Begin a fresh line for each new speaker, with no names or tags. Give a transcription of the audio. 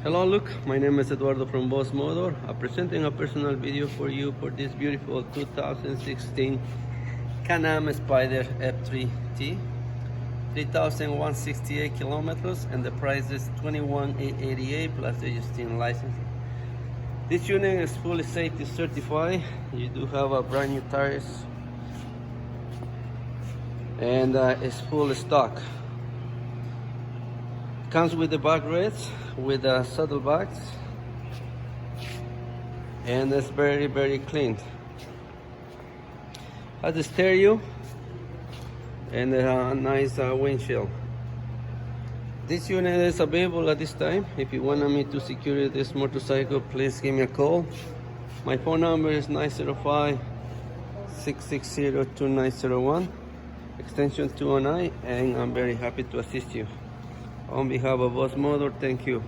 Hello, look, my name is Eduardo from Boss Motor. I'm presenting a personal video for you for this beautiful 2016 Can Am Spyder F3T. 3,168 kilometers, and the price is $21,888 plus the Justin license. This unit is fully safety certified. You do have a brand new tires, and it's full stock. Comes with the back rails, with the saddlebags, and it's very clean. Has the stereo and a nice windshield. This unit is available at this time. If you want me to secure this motorcycle, please give me a call. My phone number is 905-660-2901, extension 209, and I'm very happy to assist you. On behalf of Boss Motor, thank you.